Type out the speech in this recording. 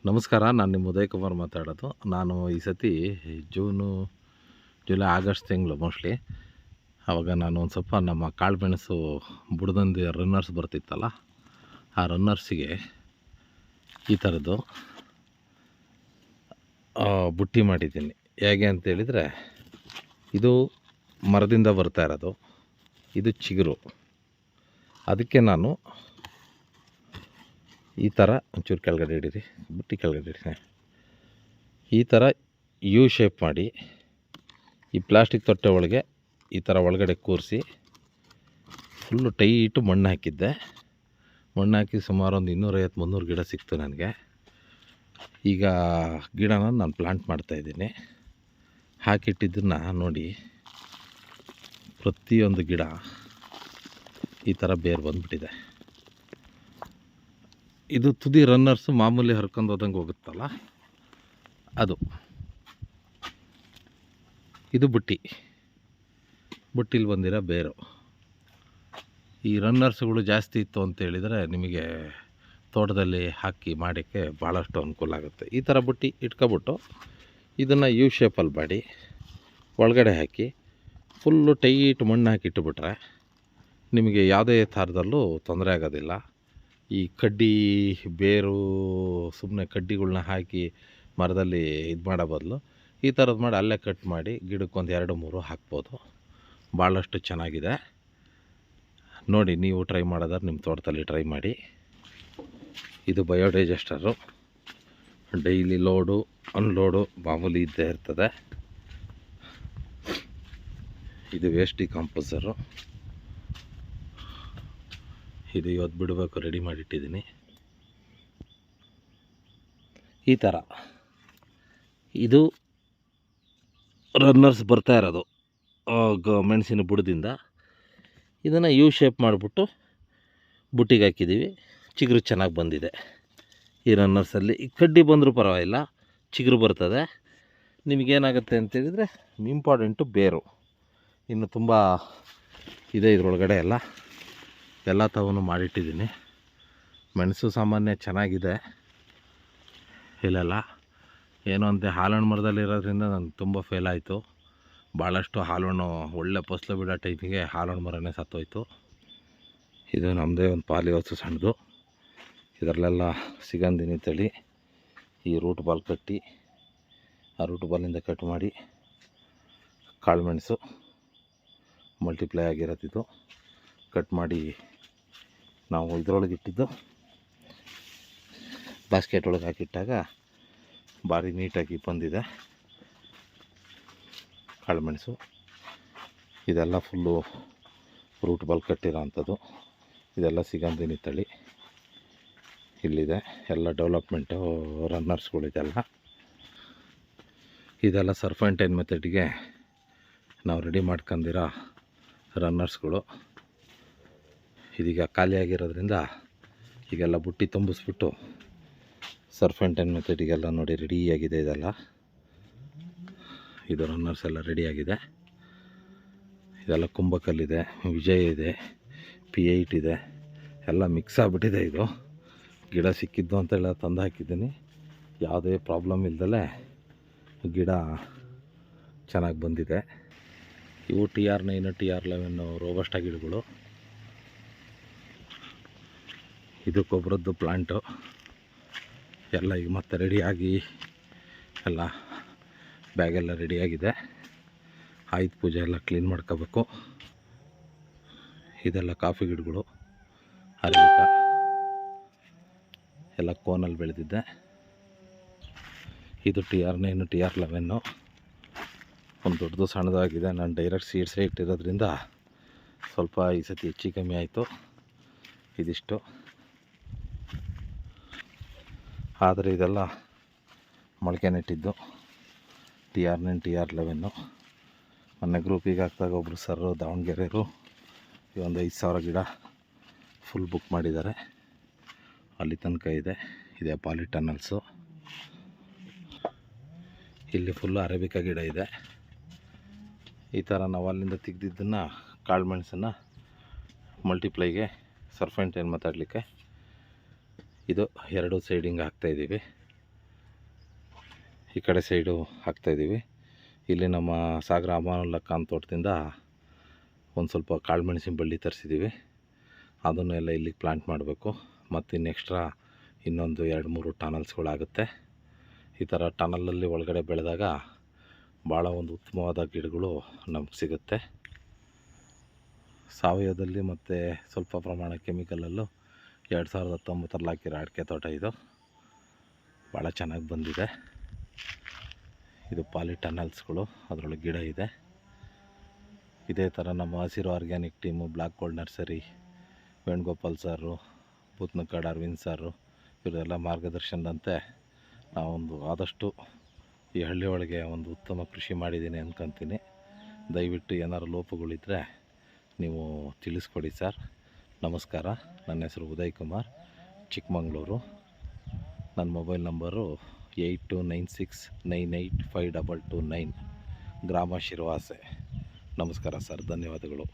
ನಮಸ್ಕಾರ. ನಾನು ನಿಮ್ಮ ಉದಯ್ ಕುಮಾರ್ ಮಾತಾಡೋದು. ನಾನು ಈ ಸತಿ ಜುಲೈ ಆಗಸ್ಟ್ ತಿಂಗಳು ಮೋಸ್ಟ್ಲಿ ಆವಾಗ ನಾನು ಒಂದು ಸ್ವಲ್ಪ ನಮ್ಮ ಕಾಳುಮೆಣಸು ಬುಡದಂದು ರನ್ನರ್ಸ್ ಬರ್ತಿತ್ತಲ್ಲ, ಆ ರನ್ನರ್ಸಿಗೆ ಈ ಥರದ್ದು ಬುಟ್ಟಿ ಮಾಡಿದ್ದೀನಿ. ಹೇಗೆ ಅಂತೇಳಿದರೆ, ಇದು ಮರದಿಂದ ಬರ್ತಾ ಇರೋದು, ಇದು ಚಿಗುರು. ಅದಕ್ಕೆ ನಾನು ಈ ಥರ ಒಂಚೂರು ಕೆಳಗಡೆ ಹಿಡೀರಿ, ಬುಟ್ಟಿ ಕೆಳಗಡೆ ಹಿಡೀರಿ. ಈ ಥರ ಯು ಶೇಪ್ ಮಾಡಿ ಈ ಪ್ಲಾಸ್ಟಿಕ್ ತೊಟ್ಟೆ ಒಳಗೆ ಈ ಥರ ಒಳಗಡೆ ಕೂರಿಸಿ ಫುಲ್ಲು ಟೈಟು ಮಣ್ಣು ಹಾಕಿದ್ದೆ. ಮಣ್ಣು ಹಾಕಿ ಸುಮಾರು ಒಂದು 250-300 ಗಿಡ ಸಿಕ್ತು ನನಗೆ. ಈಗ ಗಿಡನ ನಾನು ಪ್ಲಾಂಟ್ ಮಾಡ್ತಾಯಿದ್ದೀನಿ. ಹಾಕಿಟ್ಟಿದ್ದನ್ನು ನೋಡಿ, ಪ್ರತಿಯೊಂದು ಗಿಡ ಈ ಥರ ಬೇರು ಬಂದುಬಿಟ್ಟಿದೆ. ಇದು ತುದಿ ರನ್ನರ್ಸು ಮಾಮೂಲಿ ಹರ್ಕೊಂಡು ಹೋದಂಗೆ ಹೋಗುತ್ತಲ್ಲ, ಅದು. ಇದು ಬುಟ್ಟಿಲಿ ಬಂದಿರೋ ಬೇರು. ಈ ರನ್ನರ್ಸ್ಗಳು ಜಾಸ್ತಿ ಇತ್ತು ಅಂತೇಳಿದರೆ ನಿಮಗೆ ತೋಟದಲ್ಲಿ ಹಾಕಿ ಮಾಡೋಕ್ಕೆ ಭಾಳಷ್ಟು ಅನುಕೂಲ ಆಗುತ್ತೆ. ಈ ಥರ ಬುಟ್ಟಿ ಇಟ್ಕೊಬಿಟ್ಟು ಇದನ್ನು ಯು ಶೇಪಲ್ಲಿ ಮಾಡಿ ಒಳಗಡೆ ಹಾಕಿ ಫುಲ್ಲು ಟೈಟ್ ಮಣ್ಣು ಹಾಕಿ ಇಟ್ಟುಬಿಟ್ರೆ ನಿಮಗೆ ಯಾವುದೇ ಥರದಲ್ಲೂ ತೊಂದರೆ ಆಗೋದಿಲ್ಲ. ಈ ಕಡ್ಡಿ ಬೇರು ಸುಮ್ಮನೆ ಕಡ್ಡಿಗಳ್ನ ಹಾಕಿ ಮರದಲ್ಲಿ ಇದು ಮಾಡೋ ಬದಲು ಈ ಥರದ್ದು ಮಾಡಿ ಅಲ್ಲೇ ಕಟ್ ಮಾಡಿ ಗಿಡಕ್ಕೊಂದು 2-3 ಹಾಕ್ಬೋದು. ಭಾಳಷ್ಟು ಚೆನ್ನಾಗಿದೆ. ನೋಡಿ, ನೀವು ಟ್ರೈ ಮಾಡೋದಾದ್ರೆ ನಿಮ್ಮ ತೋಟದಲ್ಲಿ ಟ್ರೈ ಮಾಡಿ. ಇದು ಬಯೋಡೈಜೆಸ್ಟರು. ಡೈಲಿ ಲೋಡು ಅನ್ಲೋಡು ಮಾಮೂಲಿ ಇದ್ದೇ ಇರ್ತದೆ. ಇದು ವೇಸ್ಟ್ ಡಿಕಂಪೋಸರು. ಇದು ಇವತ್ತು ಬಿಡಬೇಕು, ರೆಡಿ ಮಾಡಿಟ್ಟಿದ್ದೀನಿ. ಈ ಥರ ಇದು ರನ್ನರ್ಸ್ ಬರ್ತಾ ಇರೋದು ಮೆಣಸಿನ ಬುಡದಿಂದ. ಇದನ್ನು ಯು ಶೇಪ್ ಮಾಡಿಬಿಟ್ಟು ಬುಟ್ಟಿಗೆ ಹಾಕಿದ್ದೀವಿ. ಚಿಗುರು ಚೆನ್ನಾಗಿ ಬಂದಿದೆ. ಈ ರನ್ನರ್ಸಲ್ಲಿ ಈ ಕಡ್ಡಿ ಬಂದರೂ ಪರವಾಗಿಲ್ಲ, ಚಿಗುರು ಬರ್ತದೆ. ನಿಮಗೇನಾಗುತ್ತೆ ಅಂತೇಳಿದರೆ, ಇಂಪಾರ್ಟೆಂಟು ಬೇರು. ಇನ್ನು ತುಂಬ ಇದೆ ಇದರೊಳಗಡೆ ಎಲ್ಲ ತವನು ಮಾಡಿಟ್ಟಿದ್ದೀನಿ. ಮೆಣಸು ಸಾಮಾನ್ಯ ಚೆನ್ನಾಗಿದೆ. ಇಲ್ಲೆಲ್ಲ ಏನೋ ಅಂತೆ ಹಾಲಣ್ಣು ಮರದಲ್ಲಿರೋದ್ರಿಂದ ನಾನು ತುಂಬ ಫೇಲ್ ಆಯಿತು. ಭಾಳಷ್ಟು ಹಾಲಣ್ಣು ಒಳ್ಳೆ ಫಸಲು ಬಿಡೋ ಟೈಮಿಗೆ ಹಾಲಣ್ಣು ಮರನೇ ಸತ್ತೋಯ್ತು. ಇದು ನಮ್ಮದೇ ಒಂದು ಪಾಲಿಹೌಸು ಸಣ್ಣದು. ಇದರಲ್ಲೆಲ್ಲ ಸಿಗಂದಿನಿ ತಳಿ ಈ ರೂಟ್ ಬಾಲ್ ಕಟ್ಟಿ, ಆ ರೂಟ್ ಬಾಲಿಂದ ಕಟ್ ಮಾಡಿ ಕಾಳುಮೆಣಸು ಮಲ್ಟಿಪ್ಲೈ ಆಗಿರೋದಿದು ಕಟ್ ಮಾಡಿ ನಾವು ಇದರೊಳಗೆ ಇಟ್ಟಿದ್ದು ಬಾಸ್ಕೆಟ್ ಒಳಗೆ ಹಾಕಿಟ್ಟಾಗ ಭಾರಿ ನೀಟಾಗಿ ಬಂದಿದೆ ಕಾಳುಮೆಣಸು. ಇದೆಲ್ಲ ಫುಲ್ಲು ರೂಟ್ ಬಾಲ್ ಕಟ್ಟಿರೋ ಅಂಥದ್ದು. ಇದೆಲ್ಲ ಸಿಗಂದಿನಿ ತಳಿ ಇಲ್ಲಿದೆ. ಎಲ್ಲ ಡೆವಲಪ್ಮೆಂಟು ರನ್ನರ್ಸ್ಗಳಿದೆಲ್ಲ. ಇದೆಲ್ಲ ಸರ್ಫೆಂಟೈನ್ ಮೆಥಡ್ಗೆ ನಾವು ರೆಡಿ ಮಾಡ್ಕೊಂಡಿರೋ ರನ್ನರ್ಸ್ಗಳು. ಇದೀಗ ಖಾಲಿಯಾಗಿರೋದ್ರಿಂದ ಈಗೆಲ್ಲ ಬುಟ್ಟಿ ತುಂಬಿಸ್ಬಿಟ್ಟು ಸರ್ಫೆಂಟೈನ್ ಮೆಥಡಿಗೆಲ್ಲ ನೋಡಿ ರೆಡಿಯಾಗಿದೆ. ಇದೆಲ್ಲ ಇದು ರನ್ನರ್ಸ್ ಎಲ್ಲ ರೆಡಿಯಾಗಿದೆ. ಇದೆಲ್ಲ ಕುಂಭಕಲ್ಲಿದೆ, ವಿಜಯ್ ಇದೆ, P8 ಇದೆ, ಎಲ್ಲ ಮಿಕ್ಸ್ ಆಗಿಬಿಟ್ಟಿದೆ. ಇದು ಗಿಡ ಸಿಕ್ಕಿದ್ದು ಅಂತೆಲ್ಲ ತಂದು ಹಾಕಿದ್ದೀನಿ. ಯಾವುದೇ ಪ್ರಾಬ್ಲಮ್ ಇಲ್ದಲೆ ಗಿಡ ಚೆನ್ನಾಗಿ ಬಂದಿದೆ. ಇವು TR9 TR11 ರೋಬಸ್ಟ ಗಿಡಗಳು. ಇದು ಗೊಬ್ಬರದ್ದು ಪ್ಲಾಂಟು. ಎಲ್ಲ ಈಗ ಮತ್ತೆ ರೆಡಿಯಾಗಿ ಎಲ್ಲ ಬ್ಯಾಗೆಲ್ಲ ರೆಡಿಯಾಗಿದೆ. ಆಯುಧ ಪೂಜೆ ಎಲ್ಲ ಕ್ಲೀನ್ ಮಾಡ್ಕೋಬೇಕು. ಇದೆಲ್ಲ ಕಾಫಿ ಗಿಡಗಳು, ಅರೇಬಿಕಾ ಎಲ್ಲ ಕೋನಲ್ಲಿ ಬೆಳೆದಿದ್ದೆ. ಇದು TR9 TR11 ಒಂದು ದೊಡ್ಡದು ಸಣ್ಣದಾಗಿದೆ. ನಾನು ಡೈರೆಕ್ಟ್ ಸೀಡ್ಸೇ ಇಟ್ಟಿರೋದ್ರಿಂದ ಸ್ವಲ್ಪ ಈ ಸತಿ ಹೆಚ್ಚು ಕಮ್ಮಿ ಆಯಿತು. ಇದಿಷ್ಟು. ಆದರೆ ಇದೆಲ್ಲ ಮೊಳಕೆ ನೆಟ್ಟಿದ್ದು TR9 TR11. ಮೊನ್ನೆ ಗ್ರೂಪಿಗೆ ಹಾಕಿದಾಗ ಒಬ್ಬರು ಸರ್ ದಾವಣಗೆರೆಯವರು ಒಂದು 5,000 ಗಿಡ ಫುಲ್ ಬುಕ್ ಮಾಡಿದ್ದಾರೆ. ಅಲ್ಲಿ ತನಕ ಇದೆ. ಇದೆ ಪಾಲಿಟನಲ್ಸು. ಇಲ್ಲಿ ಫುಲ್ಲು ಅರೇಬಿಕಾ ಗಿಡ ಇದೆ. ಈ ಥರ ನಾವು ಅಲ್ಲಿಂದ ತೆಗ್ದಿದ್ದನ್ನು ಕಾಳುಮೆಣಸನ್ನು ಮಲ್ಟಿಪ್ಲೈಗೆ ಸರ್ಫೆಂಟೈನ್ ಮಾತಾಡಲಿಕ್ಕೆ ಇದು 2 ಸೈಡಿಂಗ್ ಹಾಕ್ತಾಯಿದ್ದೀವಿ. ಈ ಕಡೆ ಸೈಡು ಹಾಕ್ತಾಯಿದ್ದೀವಿ. ಇಲ್ಲಿ ನಮ್ಮ ಸಾಗರ ಅಮಾನುಲ್ಲಾ ಖಾನ್ ತೋಟದಿಂದ ಒಂದು ಸ್ವಲ್ಪ ಕಾಳುಮೆಣಸಿನ ಬಳ್ಳಿ ತರಿಸಿದ್ದೀವಿ. ಅದನ್ನೆಲ್ಲ ಇಲ್ಲಿಗೆ ಪ್ಲಾಂಟ್ ಮಾಡಬೇಕು. ಮತ್ತು ಇನ್ನು ಎಕ್ಸ್ಟ್ರಾ ಇನ್ನೊಂದು 2-3 ಟನಲ್ಸ್ಗಳಾಗುತ್ತೆ. ಈ ಥರ ಟನಲಲ್ಲಿ ಒಳಗಡೆ ಬೆಳೆದಾಗ ಭಾಳ ಒಂದು ಉತ್ತಮವಾದ ಗಿಡಗಳು ನಮ್ಗೆ ಸಿಗುತ್ತೆ. ಸಾವಯವದಲ್ಲಿ ಮತ್ತು ಸ್ವಲ್ಪ ಪ್ರಮಾಣ ಕೆಮಿಕಲಲ್ಲೂ 2019ರಲ್ಲಿ ಹಾಕಿರೋ ಅಡಿಕೆ ತೋಟ ಇದು. ಭಾಳ ಚೆನ್ನಾಗಿ ಬಂದಿದೆ. ಇದು ಪಾಲಿ ಟನಲ್ಸ್ಗಳು, ಅದರೊಳಗೆ ಗಿಡ ಇದೆ. ಇದೇ ಥರ ನಮ್ಮ ಹಸಿರು organic team, black gold nursery, Venugopal ಸಾರು, ಬೂತ್ನಕಾಡು ಅರವಿಂದ್ ಸಾರು ಇವರೆಲ್ಲ ಮಾರ್ಗದರ್ಶನದಂತೆ ನಾವೊಂದು ಆದಷ್ಟು ಈ ಹಳ್ಳಿ ಒಳಗೆ ಒಂದು ಉತ್ತಮ ಕೃಷಿ ಮಾಡಿದ್ದೀನಿ ಅಂದ್ಕೊತೀನಿ. ದಯವಿಟ್ಟು ಏನಾರು ಲೋಪಗಳಿದ್ದರೆ ನೀವು ತಿಳಿಸ್ಕೊಡಿ ಸರ್. ನಮಸ್ಕಾರ. ನನ್ನ ಹೆಸರು ಉದಯ್ ಕುಮಾರ್, ಚಿಕ್ಕಮಗಳೂರು. ನನ್ನ ಮೊಬೈಲ್ ನಂಬರು 8296985229, ಗ್ರಾಮ ಶಿರ್ವಾಸೆ. ನಮಸ್ಕಾರ ಸರ್, ಧನ್ಯವಾದಗಳು.